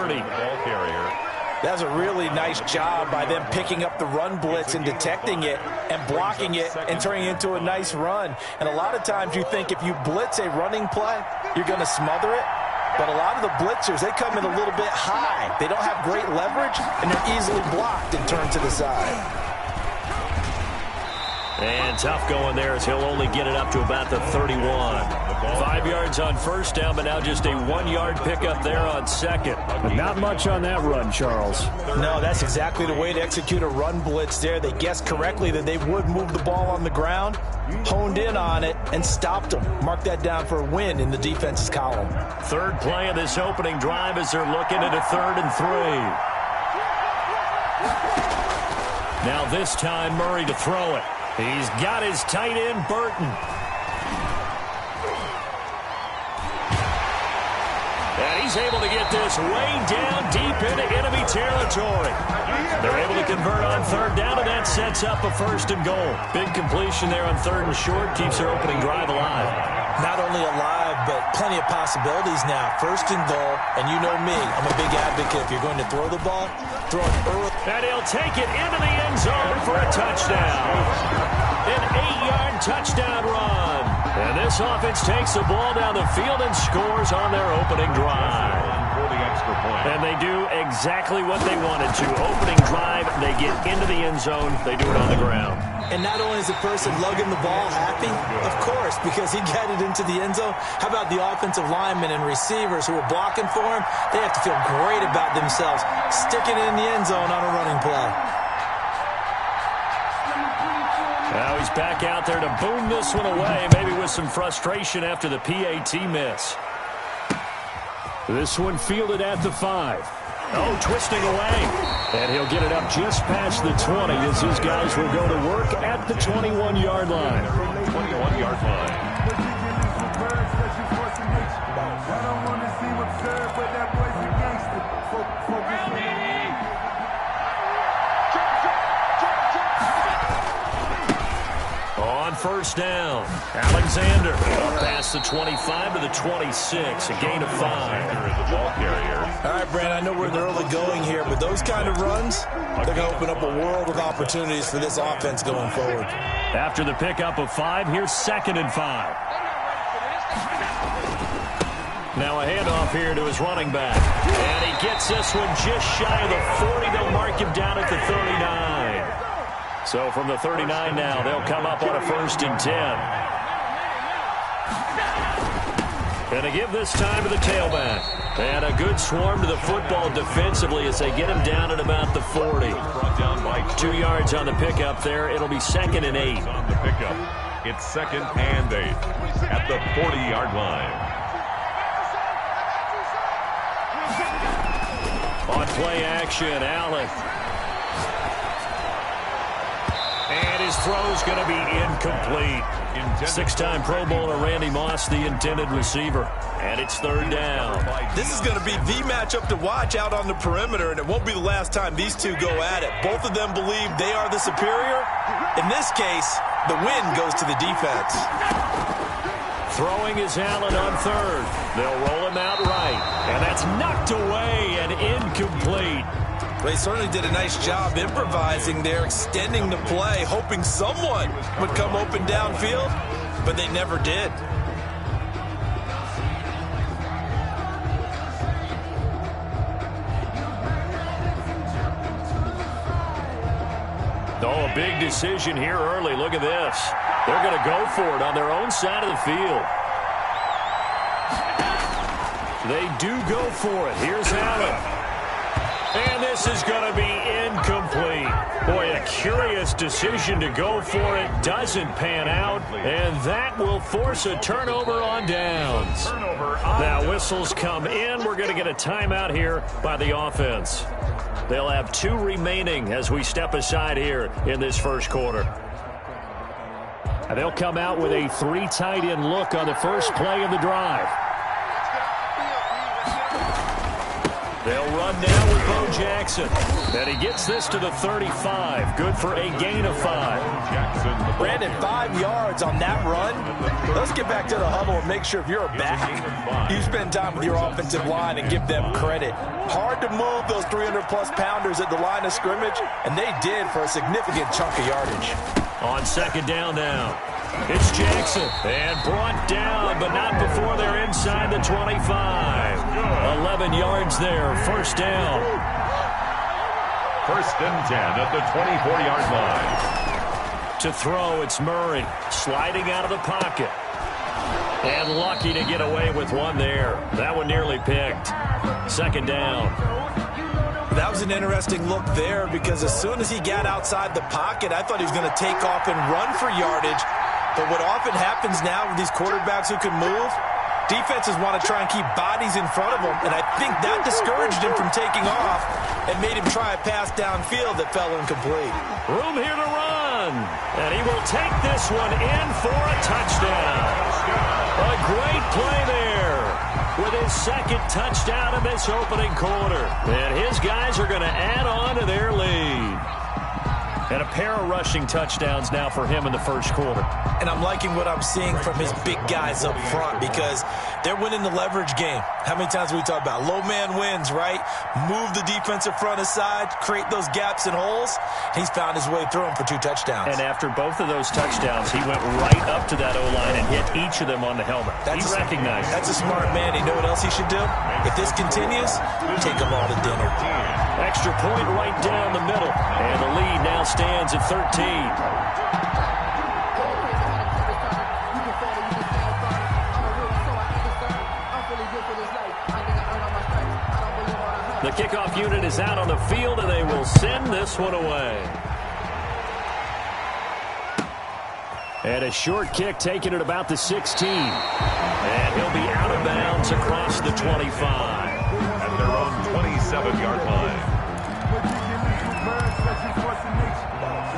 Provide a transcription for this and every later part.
30. Ball carrier. That's a really nice job by them picking up the run blitz and detecting it and blocking it and turning it into a nice run. And a lot of times you think if you blitz a running play, you're going to smother it. But a lot of the blitzers, they come in a little bit high. They don't have great leverage, and they're easily blocked and turned to the side. And tough going there as he'll only get it up to about the 31. 5 yards on first down, but now just a 1-yard pickup there on second. But not much on that run, Charles. No, that's exactly the way to execute a run blitz there. They guessed correctly that they would move the ball on the ground, honed in on it, and stopped them. Mark that down for a win in the defense's column. Third play of this opening drive as they're looking at a 3rd and 3. Now this time Murray to throw it. He's got his tight end, Burton. And he's able to get this way down deep into enemy territory. They're able to convert on 3rd down, and that sets up a 1st and goal. Big completion there on 3rd and short. Keeps their opening drive alive. Not only alive, but plenty of possibilities now. 1st and goal, and you know me. I'm a big advocate. If you're going to throw the ball, throw it early. And he'll take it into the end zone for a touchdown. An 8-yard touchdown run. And this offense takes the ball down the field and scores on their opening drive. And they do exactly what they wanted to. Opening drive, they get into the end zone. They do it on the ground. And not only is the person lugging the ball happy, of course, because he got it into the end zone. How about the offensive linemen and receivers who are blocking for him? They have to feel great about themselves, sticking it in the end zone on a running play. Now he's back out there to boom this one away, maybe with some frustration after the PAT miss. This one fielded at the 5. Oh, twisting away. And he'll get it up just past the 20 as his guys will go to work at the 21-yard line. 21-yard line. On 1st down, Alexander up past the 25 to the 26, a gain of 5. The ball carrier. All right, Brandon, I know we're in the early going here, but those kind of runs, they're going to open up a world of opportunities for this offense going forward. After the pickup of 5, here's 2nd and 5. Now a handoff here to his running back. And he gets this one just shy of the 40. They'll mark him down at the 39. So from the 39 now, they'll come up on a 1st and 10. And to give this time to the tailback. And a good swarm to the football defensively as they get him down at about the 40. 2 yards on the pickup there. It'll be 2nd and 8. On the pickup, it's 2nd and 8 at the 40-yard line. On play action, Allen. And his throw's going to be incomplete. 6-time Pro Bowler Randy Moss, the intended receiver. And it's 3rd down. This is going to be the matchup to watch out on the perimeter, and it won't be the last time these two go at it. Both of them believe they are the superior. In this case, the win goes to the defense. Throwing is Allen on 3rd. They'll roll him out right. And that's knocked away and incomplete. They certainly did a nice job improvising there, extending the play, hoping someone would come open downfield, but they never did. Oh, a big decision here early. Look at this. They're going to go for it on their own side of the field. They do go for it. Here's Allen. And this is going to be incomplete. Boy, a curious decision to go for it. Doesn't pan out. And that will force a turnover on downs. Now whistles come in. We're going to get a timeout here by the offense. They'll have 2 remaining as we step aside here in this first quarter. And they'll come out with a 3 tight end look on the first play of the drive. They'll run now with Bo Jackson. And he gets this to the 35. Good for a gain of 5. Brandon, 5 yards on that run. Let's get back to the huddle and make sure if you're a back, you spend time with your offensive line and give them credit. Hard to move those 300-plus pounders at the line of scrimmage, and they did for a significant chunk of yardage. On second down now. It's Jackson, and brought down, but not before they're inside the 25. 11 yards there, first down. First and 10 at the 24-yard line. To throw, it's Murray, sliding out of the pocket. And lucky to get away with one there. That one nearly picked. Second down. That was an interesting look there because as soon as he got outside the pocket, I thought he was going to take off and run for yardage. But what often happens now with these quarterbacks who can move, defenses want to try and keep bodies in front of them, and I think that discouraged him from taking off and made him try a pass downfield that fell incomplete. Room here to run, and he will take this one in for a touchdown. A great play there with his second touchdown in this opening quarter. And his guys are going to add on to their lead. And a pair of rushing touchdowns now for him in the first quarter. And I'm liking what I'm seeing from his big guys up front because they're winning the leverage game. How many times have we talked about low man wins, right? Move the defensive front aside, create those gaps and holes. He's found his way through them for 2 touchdowns. And after both of those touchdowns, he went right up to that O-line and hit each of them on the helmet. He recognized it. That's a smart man. You know what else he should do? If this continues, take them all to dinner. Extra point right down the middle. And the lead now stands at 13. The kickoff unit is out on the field, and they will send this one away. And a short kick taken at about the 16. And he'll be out of bounds across the 25. At their own 27-yard line.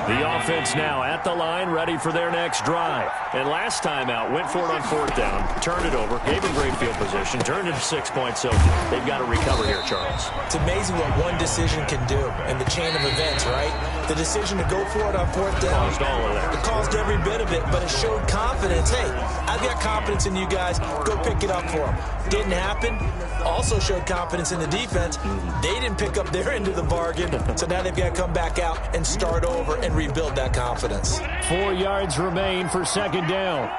The offense now at the line, ready for their next drive. And last time out, went for it on fourth down, turned it over, gave them great field position, turned it to 6 points, so they've got to recover here, Charles. It's amazing what one decision can do in the chain of events, right? The decision to go for it on fourth down. Caused all of that. It caused every bit of it, but it showed confidence. Hey, I've got confidence in you guys. Go pick it up for them. Didn't happen. Also showed confidence in the defense. They didn't pick up their end of the bargain, so now they've got to come back out and start over and rebuild that confidence. 4 yards remain for second down.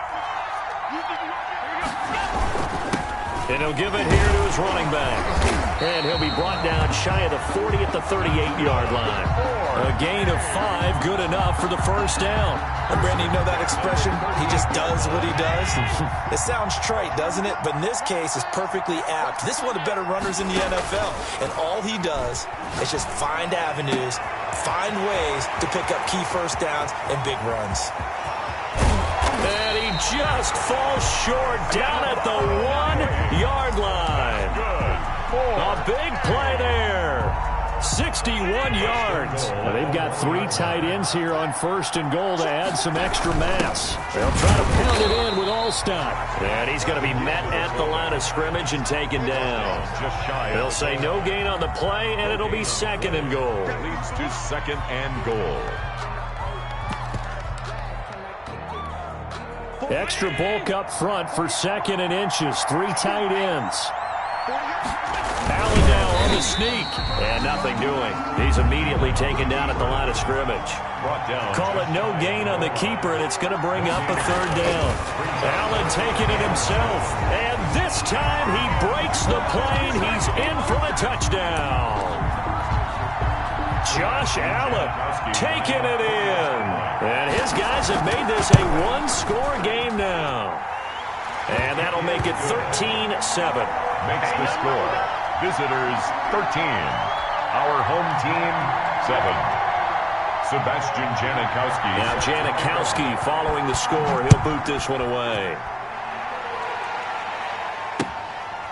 And he'll give it here to his running back. And he'll be brought down shy of the 40 at the 38-yard line. A gain of 5, good enough for the first down. And Brandon, you know that expression? He just does what he does. It sounds trite, doesn't it? But in this case, it's perfectly apt. This is one of the better runners in the NFL. And all he does is just find avenues, find ways to pick up key first downs and big runs. And he just falls short down at the 1-yard line. A big play there. 61 yards. Well, they've got 3 tight ends here on first and goal to add some extra mass. They'll try to pound it in with Allstott. And he's going to be met at the line of scrimmage and taken down. They'll say no gain on the play, and it'll be second and goal. Leads to second and goal. Extra bulk up front for second and inches. 3 tight ends. Allen now on the sneak. And nothing doing. He's immediately taken down at the line of scrimmage. Call it no gain on the keeper, and it's going to bring up a third down. Allen taking it himself. And this time he breaks the plane. He's in for the touchdown. Josh Allen taking it in. And his guys have made this a 1-score game now. And that'll make it 13-7. Makes the score. Visitors 13. Our home team 7. Sebastian Janikowski. Now Janikowski following the score. He'll boot this one away.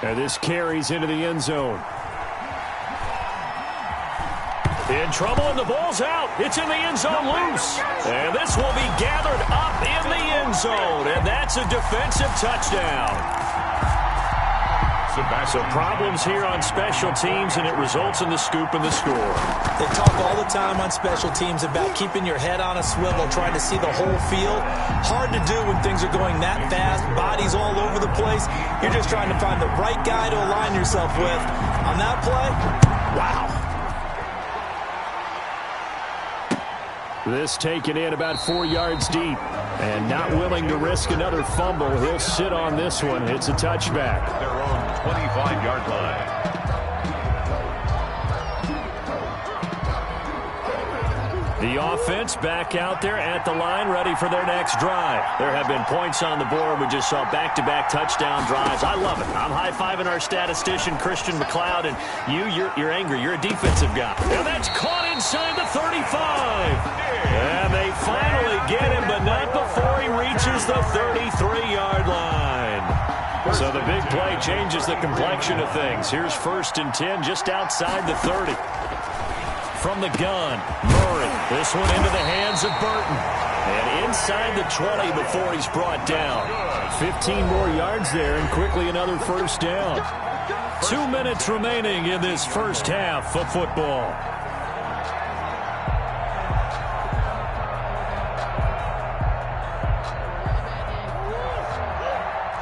And this carries into the end zone. In trouble, and the ball's out. It's in the end zone loose. And this will be gathered up in the end zone. And that's a defensive touchdown. So problems here on special teams, and it results in the scoop and the score. They talk all the time on special teams about keeping your head on a swivel, trying to see the whole field. Hard to do when things are going that fast, bodies all over the place. You're just trying to find the right guy to align yourself with. On that play, wow. This taken in about 4 yards deep. And not willing to risk another fumble. He'll sit on this one. It's a touchback. Their own 25-yard line. The offense back out there at the line, ready for their next drive. There have been points on the board. We just saw back-to-back touchdown drives. I love it. I'm high-fiving our statistician, Christian McLeod, and you're angry. You're a defensive guy. And that's caught inside the 35. And they finally get him, but not before he reaches the 33-yard line. So the big play changes the complexion of things. Here's 1st and 10 just outside the 30. From the gun, Murray. This one into the hands of Burton. And inside the 20 before he's brought down. 15 more yards there, and quickly another first down. 2 minutes remaining in this first half of football.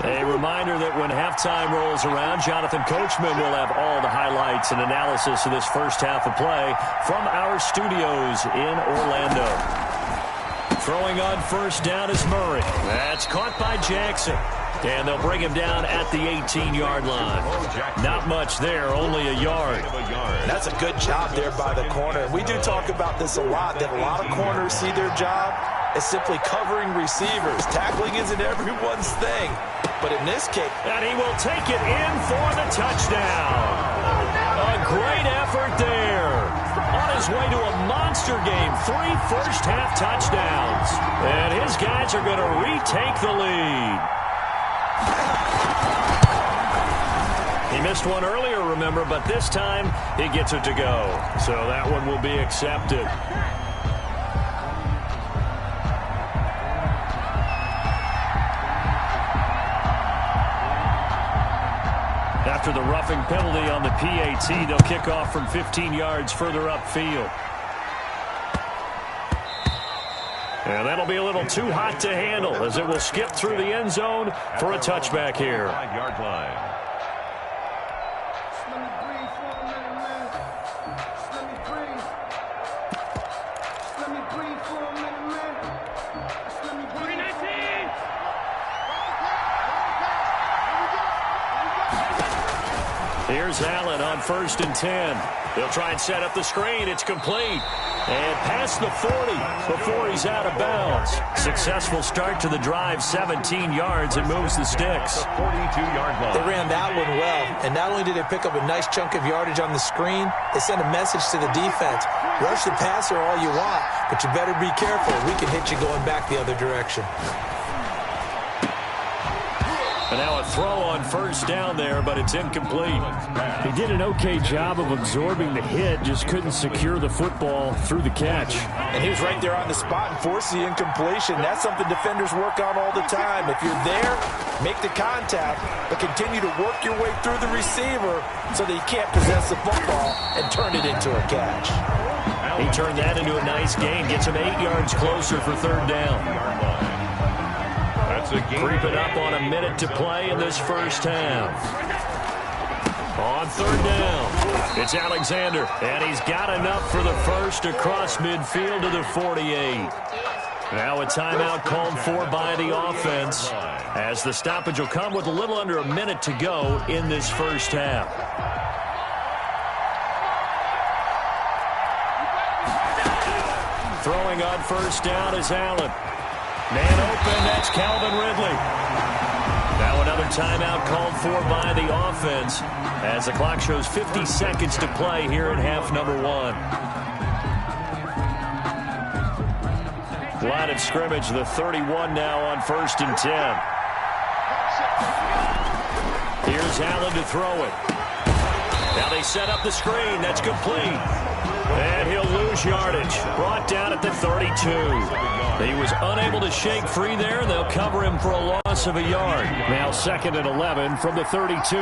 A reminder that when halftime rolls around, Jonathan Coachman will have all the highlights and analysis of this first half of play from our studios in Orlando. Throwing on first down is Murray. That's caught by Jackson. And they'll bring him down at the 18-yard line. Not much there, only a yard. That's a good job there by the corner. We do talk about this a lot, that a lot of corners see their job as simply covering receivers. Tackling isn't everyone's thing. But in this case, and he will take it in for the touchdown. A great effort there. On his way to a monster game, 3 first-half touchdowns. And his guys are going to retake the lead. He missed one earlier, remember, but this time he gets it to go. So that one will be accepted. After the roughing penalty on the PAT, they'll kick off from 15 yards further upfield. And that'll be a little too hot to handle as it will skip through the end zone for a touchback here. 5-yard line. Here's Allen on 1st and 10. They'll try and set up the screen. It's complete. And past the 40 before he's out of bounds. Successful start to the drive, 17 yards, and moves the sticks. 42-yard line. They ran that one well, and not only did they pick up a nice chunk of yardage on the screen, they sent a message to the defense. Rush the passer all you want, but you better be careful. We can hit you going back the other direction. And now a throw on 1st down there, but it's incomplete. He did an okay job of absorbing the hit, just couldn't secure the football through the catch. And he was right there on the spot and forced the incompletion. That's something defenders work on all the time. If you're there, make the contact, but continue to work your way through the receiver so that he can't possess the football and turn it into a catch. He turned that into a nice gain, gets him 8 yards closer for 3rd down. Creeping up on a minute to play in this first half. On 3rd down, it's Alexander, and he's got enough for the first across midfield to the 48. Now a timeout called for by the offense, as the stoppage will come with a little under a minute to go in this first half. Throwing on 1st down is Allen. Man open, that's Calvin Ridley. Now another timeout called for by the offense as the clock shows 50 seconds to play here in half number 1. Line of scrimmage, the 31 now on 1st and 10. Here's Allen to throw it. Now they set up the screen. That's complete. And he'll lose yardage. Brought down at the 32. He was unable to shake free there. They'll cover him for a loss of a yard. Now 2nd and 11 from the 32.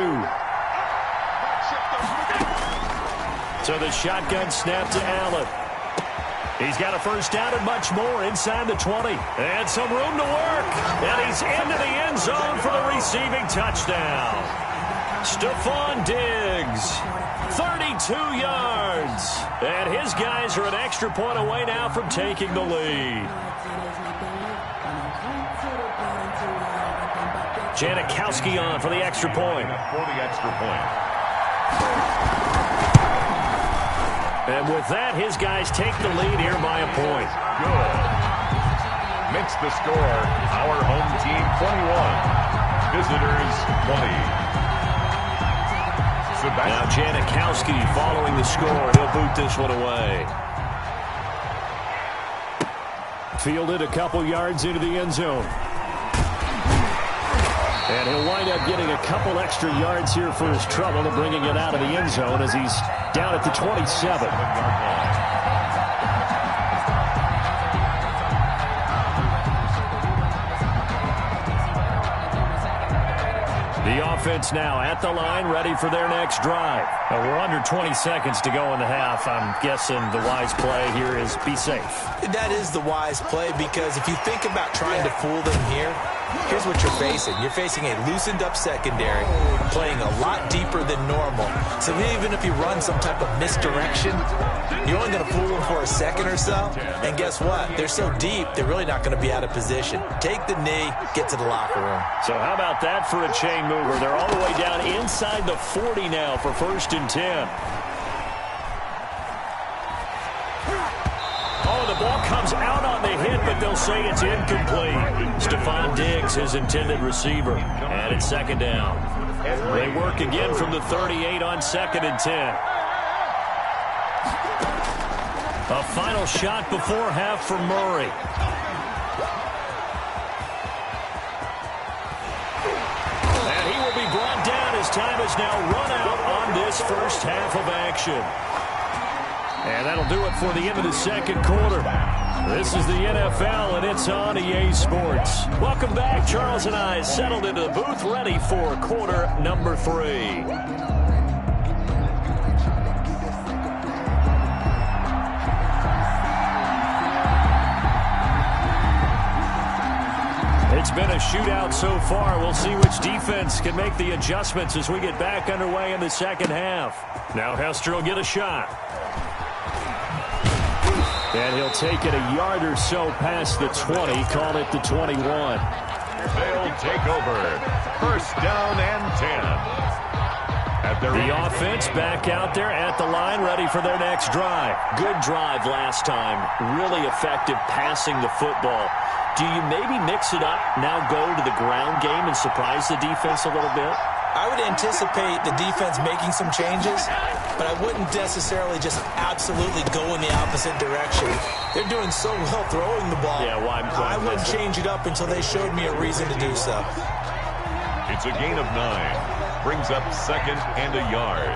So the shotgun snap to Allen. He's got a first down and much more inside the 20. And some room to work. And he's into the end zone for the receiving touchdown. Stephon Diggs, 32 yards. And his guys are an extra point away now from taking the lead. Janikowski on for the extra point. And with that, his guys take the lead here by a point. Good. Makes the score our home team 21. Visitors 20. Now Janikowski following the score. He'll boot this one away. Fielded a couple yards into the end zone. And he'll wind up getting a couple extra yards here for his trouble and bringing it out of the end zone as he's down at the 27. The offense now at the line, ready for their next drive. We're under 20 seconds to go in the half. I'm guessing the wise play here is be safe. That is the wise play, because if you think about trying to fool them here, here's what you're facing. You're facing a loosened up secondary, playing a lot deeper than normal. So even if you run some type of misdirection, you're only going to fool them for a second or so. And guess what? They're so deep, they're really not going to be out of position. Take the knee, get to the locker room. So how about that for a chain mover? They're all the way down inside the 40 now for 1st and 10. The ball comes out on the hit, but they'll say it's incomplete. Stephon Diggs, his intended receiver. And it's 2nd down. They work again from the 38 on 2nd and 10. A final shot before half for Murray. And he will be brought down as time is now run out on this first half of action. And that'll do it for the end of the 2nd quarter. This is the NFL, and it's on EA Sports. Welcome back. Charles and I settled into the booth, ready for quarter number 3. It's been a shootout so far. We'll see which defense can make the adjustments as we get back underway in the 2nd half. Now Hester will get a shot. And he'll take it a yard or so past the 20, call it the 21. They'll take over. 1st down and 10. The offense back out there at the line, ready for their next drive. Good drive last time. Really effective passing the football. Do you maybe mix it up, now go to the ground game and surprise the defense a little bit? I would anticipate the defense making some changes, but I wouldn't necessarily just absolutely go in the opposite direction. They're doing so well throwing the ball. Yeah, why I wouldn't change it up until they showed me a reason to do so. It's a gain of 9. Brings up 2nd and a yard.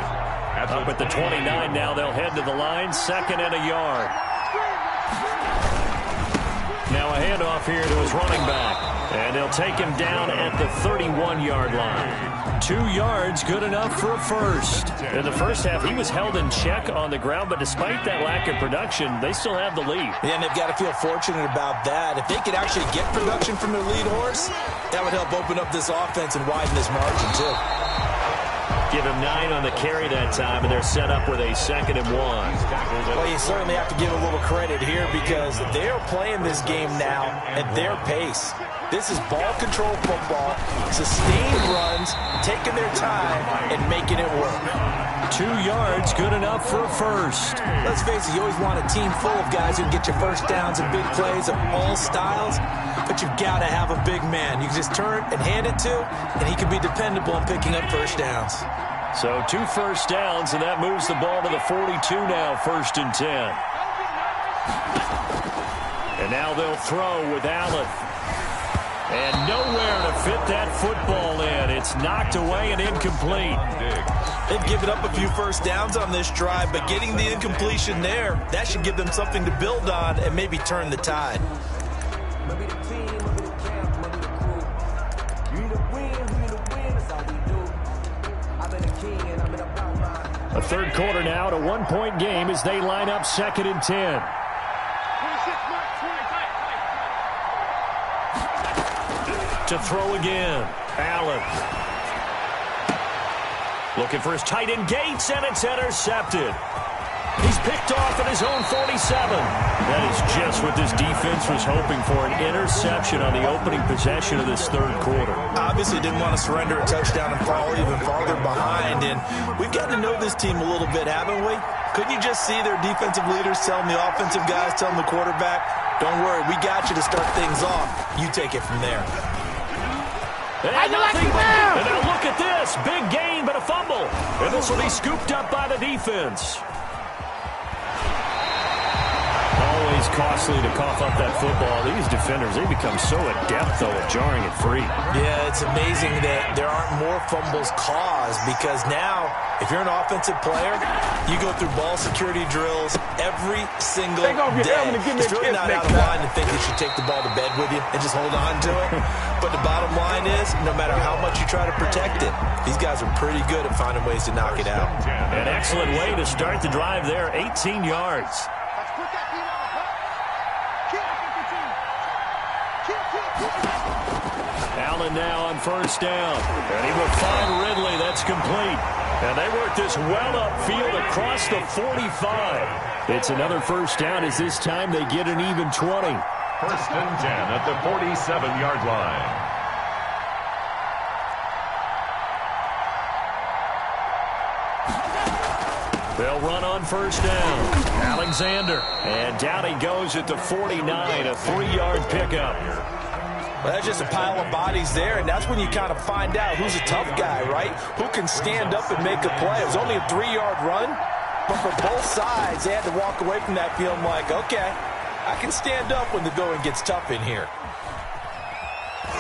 Up at the 29 now, they'll head to the line, 2nd and a yard. Now a handoff here to his running back. And they'll take him down at the 31-yard line. 2 yards, good enough for a first. In the first half, he was held in check on the ground, but despite that lack of production, they still have the lead. Yeah, and they've got to feel fortunate about that. If they could actually get production from their lead horse, that would help open up this offense and widen this margin, too. Give him 9 on the carry that time, and they're set up with a 2nd and 1. Well, you certainly have to give a little credit here because they're playing this game now at their pace. This is ball control football, sustained runs, taking their time, and making it work. 2 yards, good enough for a first. Let's face it, you always want a team full of guys who can get you first downs and big plays of all styles, but you've got to have a big man. You can just turn and hand it to, and he can be dependable in picking up first downs. So 2 first downs, and that moves the ball to the 42 now, 1st and 10. And now they'll throw with Allen. And nowhere to fit that football in. It's knocked away and incomplete. They've given up a few first downs on this drive, but getting the incompletion there, that should give them something to build on and maybe turn the tide. A third quarter now, at a one-point game as they line up 2nd and 10. To throw again. Allen. Looking for his tight end Gates, and it's intercepted. He's picked off at his own 47. That is just what this defense was hoping for, an interception on the opening possession of this third quarter. Obviously didn't want to surrender a touchdown and fall even farther behind. And we've gotten to know this team a little bit, haven't we? Couldn't you just see their defensive leaders telling the offensive guys, telling the quarterback, don't worry, we got you to start things off. You take it from there. And now look at this. Big gain, but a fumble. And this will be scooped up by the defense. Always costly to cough up that football. These defenders, they become so adept, though, at jarring it free. Yeah, it's amazing that there aren't more fumbles caused, because now, if you're an offensive player, you go through ball security drills every single day. It's really not out of line to think you should take the ball to bed with you and just hold on to it. But the bottom line is, no matter how much you try to protect it, these guys are pretty good at finding ways to knock it out. An excellent way to start the drive there, 18 yards. Allen now on first down. And he will find Ridley. That's complete. And they work this well upfield across the 45. It's another first down, as this time they get an even 20. 1st and 10 at the 47-yard line. They'll run on first down. Alexander. And down he goes at the 49, a 3-yard pickup. Well, that's just a pile of bodies there, and that's when you kind of find out who's a tough guy, right? Who can stand up and make a play. It was only a 3-yard run, but for both sides, they had to walk away from that feeling like, okay, I can stand up when the going gets tough in here.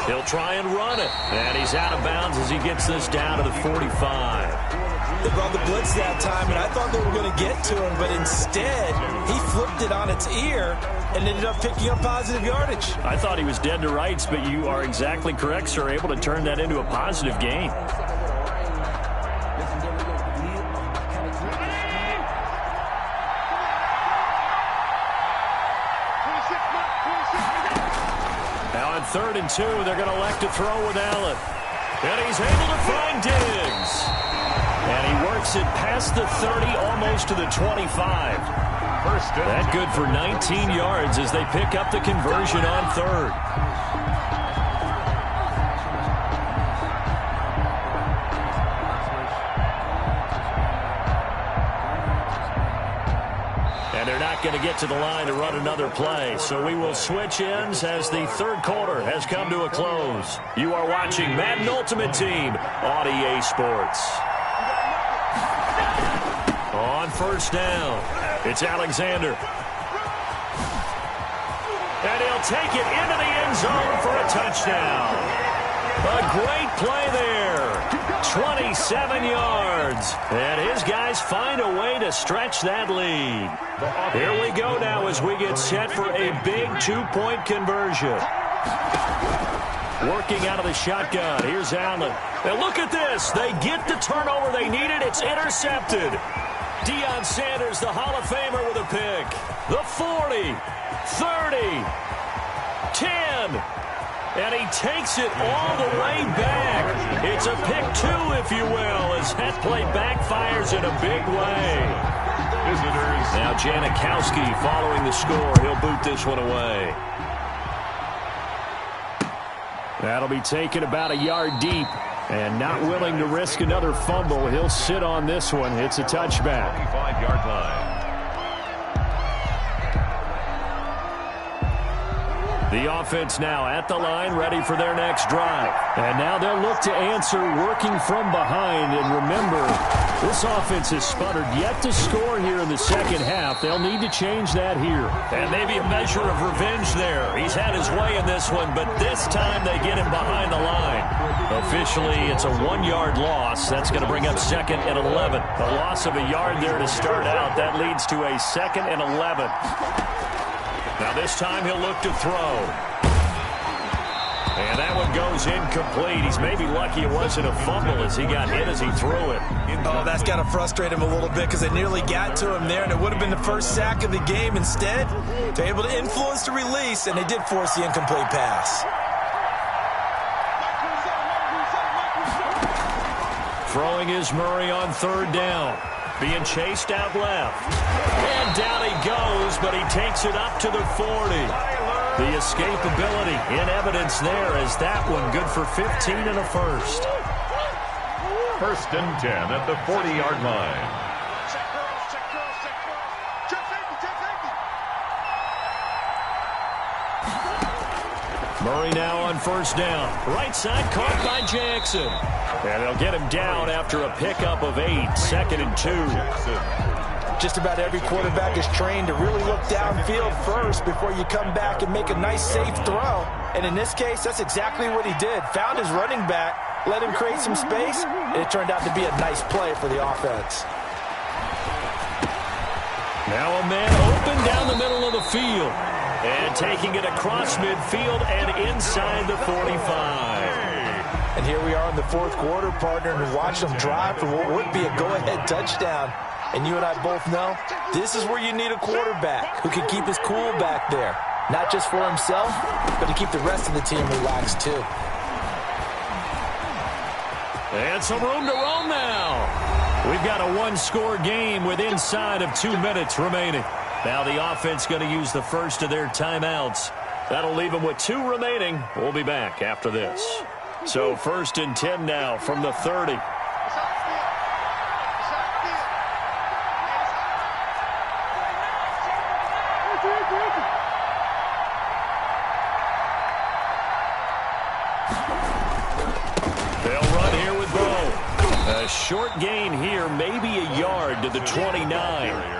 He'll try and run it. And he's out of bounds as he gets this down to the 45. They brought the blitz that time, and I thought they were going to get to him, but instead, he flipped it on its ear and ended up picking up positive yardage. I thought he was dead to rights, but you are exactly correct, sir. Able to turn that into a positive gain. Now on 3rd and 2, they're going to elect to throw with Allen. And he's able to find Diggs. And he works it past the 30, almost to the 25. That good for 19 yards as they pick up the conversion on 3rd. And they're not going to get to the line to run another play. So we will switch ends as the third quarter has come to a close. You are watching Madden Ultimate Team on EA Sports. On first down, it's Alexander. And he'll take it into the end zone for a touchdown. A great play there. 27 yards. And his guys find a way to stretch that lead. Here we go now as we get set for a big 2-point conversion. Working out of the shotgun. Here's Allen. And look at this. They get the turnover they needed. It's intercepted. Deion Sanders, the Hall of Famer, with a pick. The 40, 30, 10. And he takes it all the way back. It's a pick 2, if you will, as that play backfires in a big way. Visitors. Now Janikowski following the score. He'll boot this one away. That'll be taken about a yard deep. And not willing to risk another fumble. He'll sit on this one. It's a touchback. 25-yard line. The offense now at the line, ready for their next drive. And now they'll look to answer working from behind. And remember, this offense has sputtered yet to score here in the second half. They'll need to change that here. And maybe a measure of revenge there. He's had his way in this one, but this time they get him behind the line. Officially, it's a 1-yard loss. That's going to bring up 2nd and 11. A loss of a yard there to start out. That leads to a 2nd and 11. Now this time he'll look to throw. And that one goes incomplete. He's maybe lucky it wasn't a fumble as he got hit as he threw it. Oh, that's got to frustrate him a little bit because they nearly got to him there, and it would have been the first sack of the game. Instead, they're able to influence the release, and they did force the incomplete pass. Throwing is Murray on third down. Being chased out left. And down he goes, but he takes it up to the 40. The escapability in evidence there as that one good for 15 and a first. First and 10 at the 40-yard line. Murray now on first down. Right side caught by Jackson. And they'll get him down after a pickup of 8. 2nd and 2. Just about every quarterback is trained to really look downfield first before you come back and make a nice, safe throw. And in this case, that's exactly what he did. Found his running back, let him create some space, and it turned out to be a nice play for the offense. Now a man open down the middle of the field. And taking it across midfield and inside the 45. And here we are in the fourth quarter, partner, and we watched them drive for what would be a go-ahead touchdown. And you and I both know this is where you need a quarterback who can keep his cool back there. Not just for himself, but to keep the rest of the team relaxed too. And some room to roam now. We've got a one-score game with inside of 2 minutes remaining. Now the offense going to use the first of their timeouts. That'll leave them with 2 remaining. We'll be back after this. So 1st and 10 now from the 30. They'll run here with Bo. A short gain here, maybe a yard to the 29.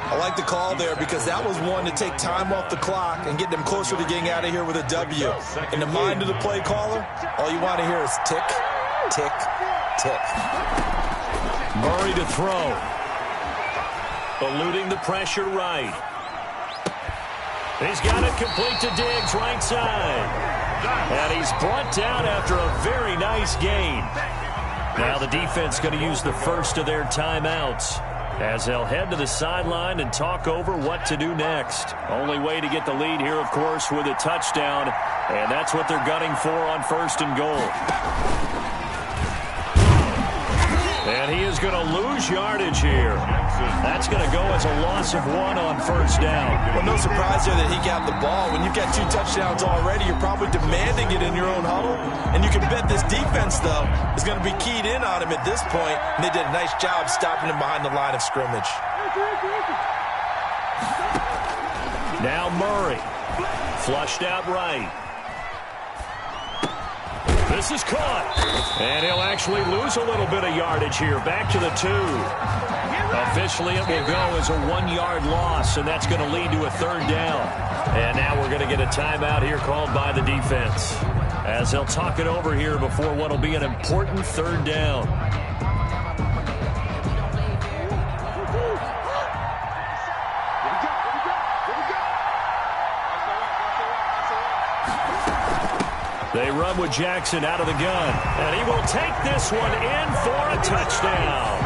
I like the call there because that was one to take time off the clock and get them closer to getting out of here with a W. In the mind of the play caller, all you want to hear is tick, tick, tick. Murray to throw. Eluding the pressure right. He's got it complete to Diggs right side. And he's brought down after a very nice gain. Now the defense going to use the first of their timeouts as they'll head to the sideline and talk over what to do next. Only way to get the lead here, of course, with a touchdown, and that's what they're gunning for on 1st and goal. And he is going to lose yardage here. That's going to go as a loss of 1 on 1st down. Well, no surprise there that he got the ball. When you've got 2 touchdowns already, you're probably demanding it in your own huddle. And you can bet this defense, though, is going to be keyed in on him at this point. And they did a nice job stopping him behind the line of scrimmage. Now Murray. Flushed out right. This is caught. And he'll actually lose a little bit of yardage here. Back to the 2. Officially, it will go as a 1-yard loss, and that's going to lead to a 3rd down. And now we're going to get a timeout here called by the defense as they'll talk it over here before what will be an important 3rd down. They run with Jackson out of the gun. And he will take this one in for a touchdown.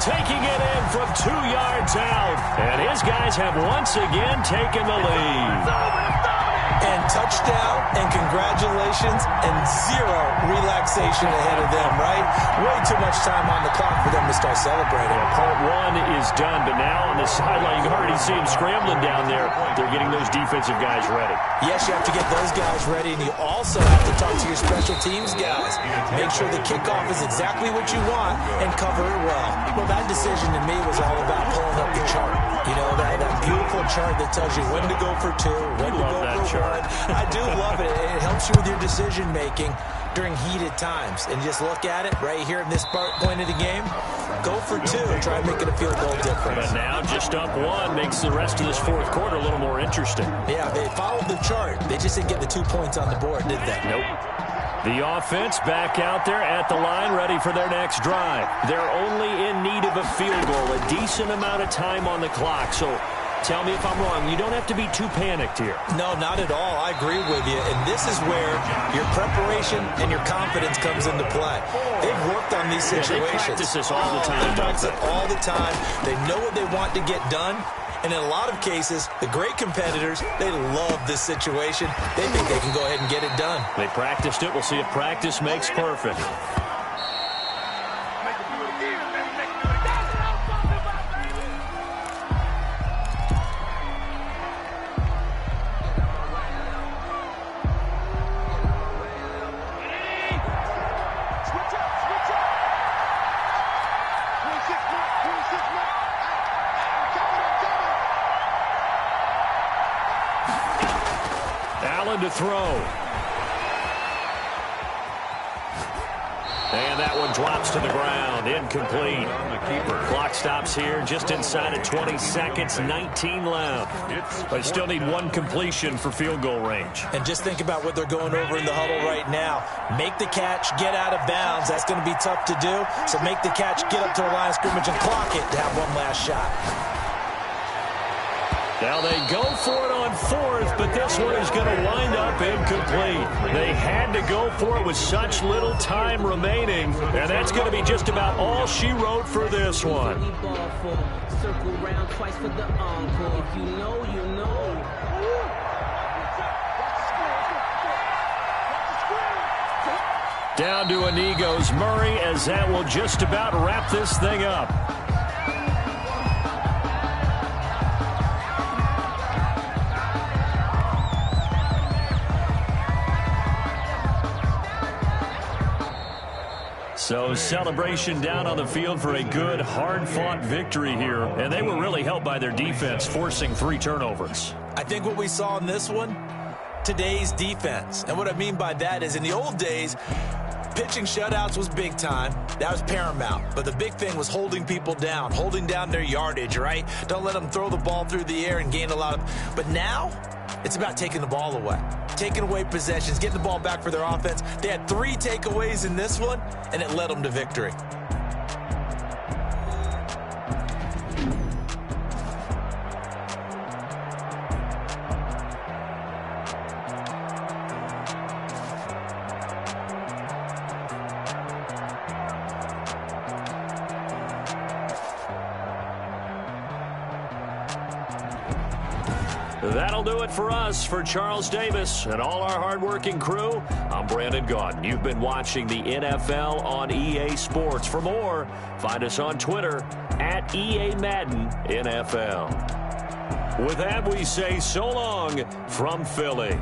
Taking it in from 2 yards out. And his guys have once again taken the lead. And touchdown, and congratulations, and 0 relaxation ahead of them, right? Way too much time on the clock for them to start celebrating. Yeah, part 1 is done, but now on the sideline, you can already see him scrambling down there. They're getting those defensive guys ready. Yes, you have to get those guys ready, and you also have to talk to your special teams guys. Make sure the kickoff is exactly what you want and cover it well. Well, that decision to me was all about pulling up the chart. You know, that beautiful chart that tells you when to go for 2, when to go for 1. I do love it. It helps you with your decision-making during heated times. And just look at it right here in this point of the game. Go for 2 and try and make it a field goal difference. But now just up 1 makes the rest of this 4th quarter a little more interesting. Yeah, they followed the chart. They just didn't get the 2 points on the board, did they? Nope. The offense back out there at the line, ready for their next drive. They're only in need of a field goal, a decent amount of time on the clock. So Tell me if I'm wrong. You don't have to be too panicked here. No, not at all. I agree with you. And this is where your preparation and your confidence comes into play. They've worked on these situations. They practice this all the time. They practice it all the time. They know what they want to get done. And in a lot of cases, the great competitors, they love this situation. They think they can go ahead and get it done. They practiced it. We'll see if practice makes perfect. To throw. And that one drops to the ground. Incomplete. Clock stops here just inside of 20 seconds. 19 left. They still need one completion for field goal range. And just think about what they're going over in the huddle right now. Make the catch, get out of bounds. That's going to be tough to do. So make the catch, get up to the line of scrimmage, and clock it to have one last shot. Now they go for it on fourth, but this one is going to wind up incomplete. They had to go for it with such little time remaining, and that's going to be just about all she wrote for this one. Down to a knee goes Murray, as that will just about wrap this thing up. So celebration down on the field for a good, hard-fought victory here. And they were really helped by their defense, forcing 3 turnovers. I think what we saw in this one, today's defense. And what I mean by that is in the old days, pitching shutouts was big time. That was paramount. But the big thing was holding people down, holding down their yardage, right? Don't let them throw the ball through the air and gain a lot of... But now, it's about taking the ball away. Taking away possessions, getting the ball back for their offense. They had 3 takeaways in this one, and it led them to victory. That'll do it for us. For Charles Davis and all our hardworking crew, I'm Brandon Gaudin. You've been watching the NFL on EA Sports. For more, find us on Twitter at EA Madden NFL. With that, we say so long from Philly.